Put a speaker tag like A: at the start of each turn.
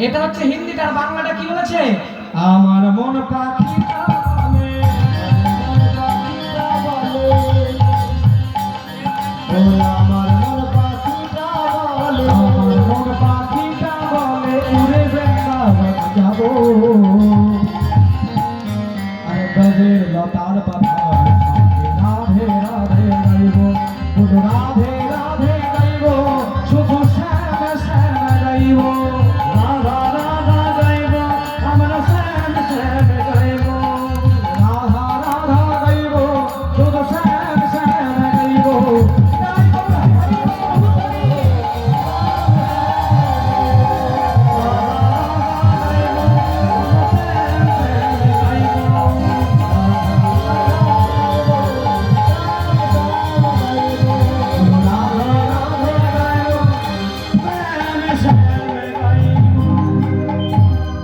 A: এটা হচ্ছে হিন্দিটার, বাংলাটা কি বলেছে? আমার মন পাখিটা বলে, আমার মন পাখিটা বলে, আমার মন পাখিটা বলে উড়ে বৃন্দাবন যাবো। আরে ব্রজের লতার পাতা